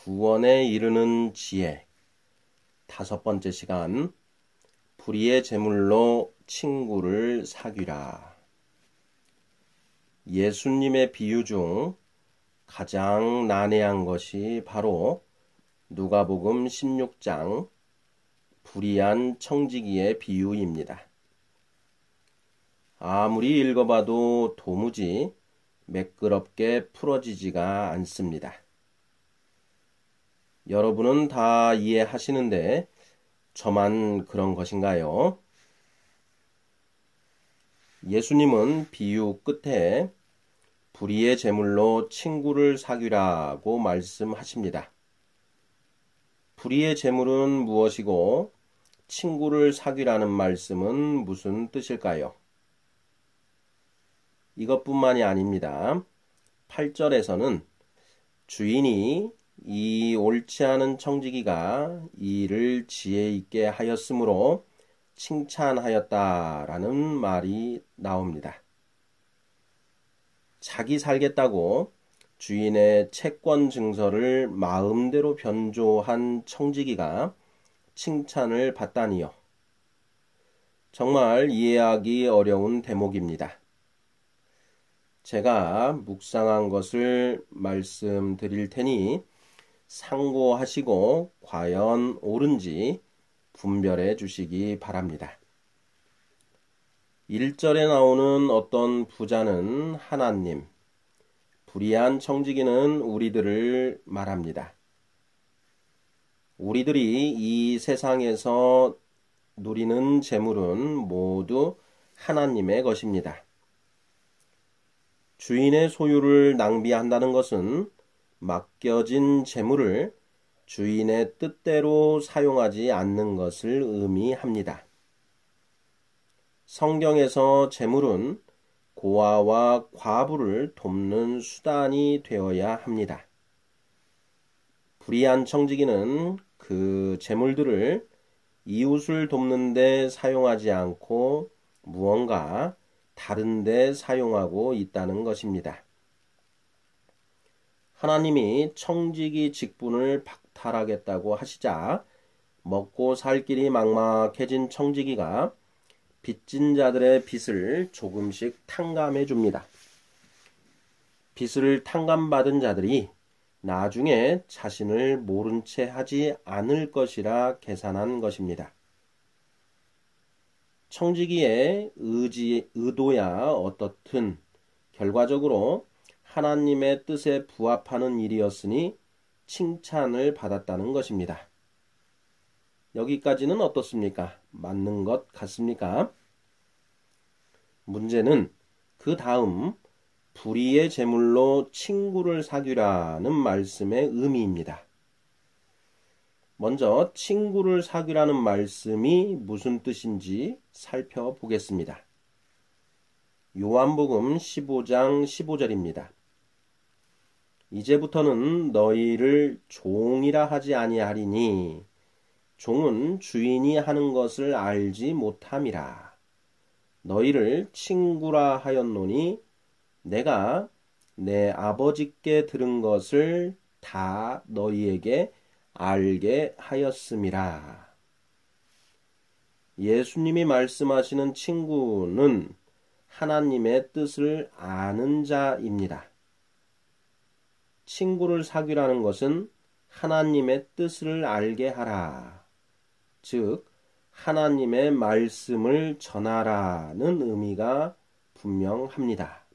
구원에 이르는 지혜. 5번째 시간. 불의의 제물로 친구를 사귀라. 예수님의 비유 중 가장 난해한 것이 바로 누가복음 16장 불의한 청지기의 비유입니다. 아무리 읽어봐도 도무지 매끄럽게 풀어지지가 않습니다. 여러분은 다 이해하시는데 저만 그런 것인가요? 예수님은 비유 끝에 불의의 제물로 친구를 사귀라고 말씀하십니다. 불의의 제물은 무엇이고 친구를 사귀라는 말씀은 무슨 뜻일까요? 이것뿐만이 아닙니다. 8절에서는 주인이 이 옳지 않은 청지기가 이 일을 지혜 있게 하였으므로 칭찬하였다라는 말이 나옵니다. 자기 살겠다고 주인의 채권 증서를 마음대로 변조한 청지기가 칭찬을 받다니요. 정말 이해하기 어려운 대목입니다. 제가 묵상한 것을 말씀드릴 테니 상고하시고 과연 옳은지 분별해 주시기 바랍니다. 1절에 나오는 어떤 부자는 하나님, 불의한 청지기는 우리들을 말합니다. 우리들이 이 세상에서 누리는 재물은 모두 하나님의 것입니다. 주인의 소유를 낭비한다는 것은 맡겨진 재물을 주인의 뜻대로 사용하지 않는 것을 의미합니다. 성경에서 재물은 고아와 과부를 돕는 수단이 되어야 합니다. 불의한 청지기는 그 재물들을 이웃을 돕는 데 사용하지 않고 무언가 다른 데 사용하고 있다는 것입니다. 하나님이 청지기 직분을 박탈하겠다고 하시자 먹고 살 길이 막막해진 청지기가 빚진 자들의 빚을 조금씩 탕감해 줍니다. 빚을 탕감받은 자들이 나중에 자신을 모른 채 하지 않을 것이라 계산한 것입니다. 청지기의 의도야 어떻든 결과적으로 하나님의 뜻에 부합하는 일이었으니 칭찬을 받았다는 것입니다. 여기까지는 어떻습니까? 맞는 것 같습니까? 문제는 그 다음 불의의 제물로 친구를 사귀라는 말씀의 의미입니다. 먼저 친구를 사귀라는 말씀이 무슨 뜻인지 살펴보겠습니다. 요한복음 15장 15절입니다. 이제부터는 너희를 종이라 하지 아니하리니 종은 주인이 하는 것을 알지 못함이라. 너희를 친구라 하였노니 내가 내 아버지께 들은 것을 다 너희에게 알게 하였음이라. 예수님이 말씀하시는 친구는 하나님의 뜻을 아는 자입니다. 친구를 사귀라는 것은 하나님의 뜻을 알게 하라. 즉, 하나님의 말씀을 전하라는 의미가 분명합니다.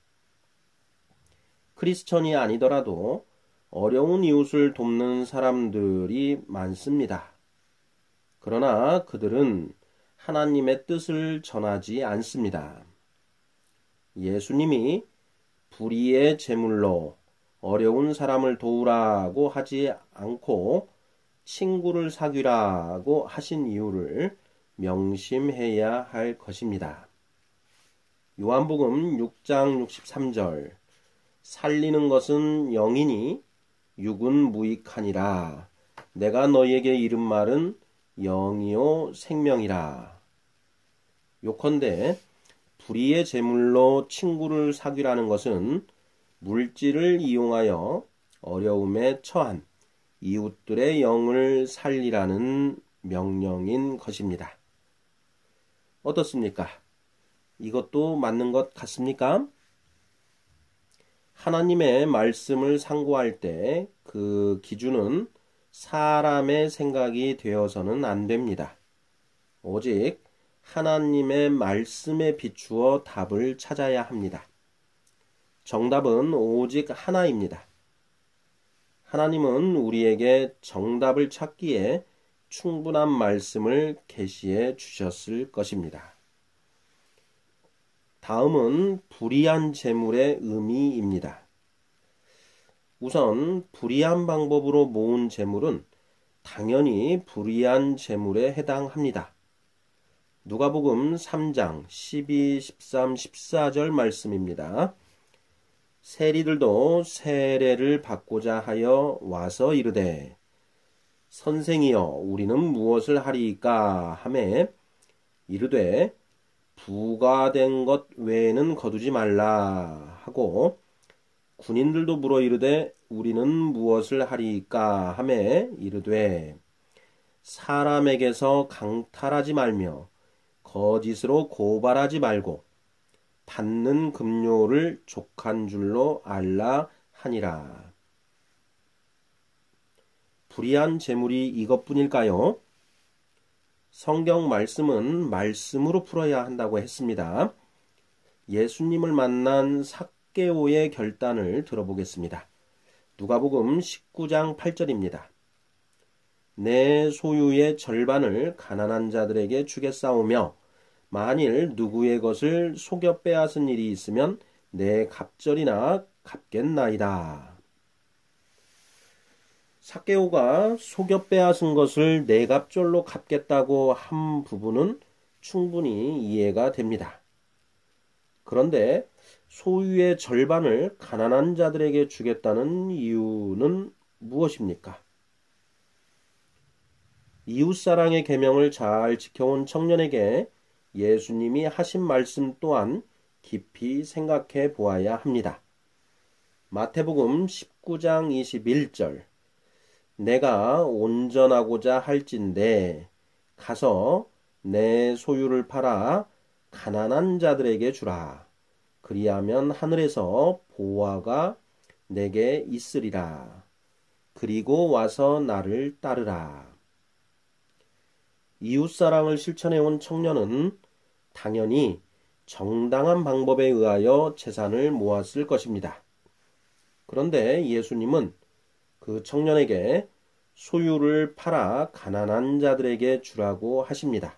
크리스천이 아니더라도 어려운 이웃을 돕는 사람들이 많습니다. 그러나 그들은 하나님의 뜻을 전하지 않습니다. 예수님이 불의의 제물로 어려운 사람을 도우라고 하지 않고 친구를 사귀라고 하신 이유를 명심해야 할 것입니다. 요한복음 6장 63절 살리는 것은 영이니 육은 무익하니라. 내가 너희에게 이른 말은 영이요 생명이라. 요컨대 불의의 제물로 친구를 사귀라는 것은 물질을 이용하여 어려움에 처한 이웃들의 영을 살리라는 명령인 것입니다. 어떻습니까? 이것도 맞는 것 같습니까? 하나님의 말씀을 상고할 때 그 기준은 사람의 생각이 되어서는 안 됩니다. 오직 하나님의 말씀에 비추어 답을 찾아야 합니다. 정답은 오직 하나입니다. 하나님은 우리에게 정답을 찾기에 충분한 말씀을 계시해 주셨을 것입니다. 다음은 불의한 재물의 의미입니다. 우선 불의한 방법으로 모은 재물은 당연히 불의한 재물에 해당합니다. 누가복음 3장 12, 13, 14절 말씀입니다. 세리들도 세례를 받고자 하여 와서 이르되 선생이여 우리는 무엇을 하리이까 하매 이르되 부과된 것 외에는 거두지 말라 하고 군인들도 물어 이르되 우리는 무엇을 하리이까 하매 이르되 사람에게서 강탈하지 말며 거짓으로 고발하지 말고 받는 급료를 족한 줄로 알라 하니라. 불의한 재물이 이것뿐일까요? 성경 말씀은 말씀으로 풀어야 한다고 했습니다. 예수님을 만난 삭개오의 결단을 들어보겠습니다. 누가복음 19장 8절입니다. 내 소유의 절반을 가난한 자들에게 주겠사오며 만일 누구의 것을 속여 빼앗은 일이 있으면 내 갑절이나 갚겠나이다. 삭개오가 속여 빼앗은 것을 내 갑절로 갚겠다고 한 부분은 충분히 이해가 됩니다. 그런데 소유의 절반을 가난한 자들에게 주겠다는 이유는 무엇입니까? 이웃사랑의 계명을 잘 지켜온 청년에게 예수님이 하신 말씀 또한 깊이 생각해 보아야 합니다. 마태복음 19장 21절 내가 온전하고자 할진대 가서 내 소유를 팔아 가난한 자들에게 주라. 그리하면 하늘에서 보화가 내게 있으리라. 그리고 와서 나를 따르라. 이웃사랑을 실천해온 청년은 당연히 정당한 방법에 의하여 재산을 모았을 것입니다. 그런데 예수님은 그 청년에게 소유를 팔아 가난한 자들에게 주라고 하십니다.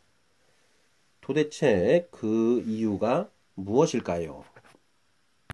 도대체 그 이유가 무엇일까요?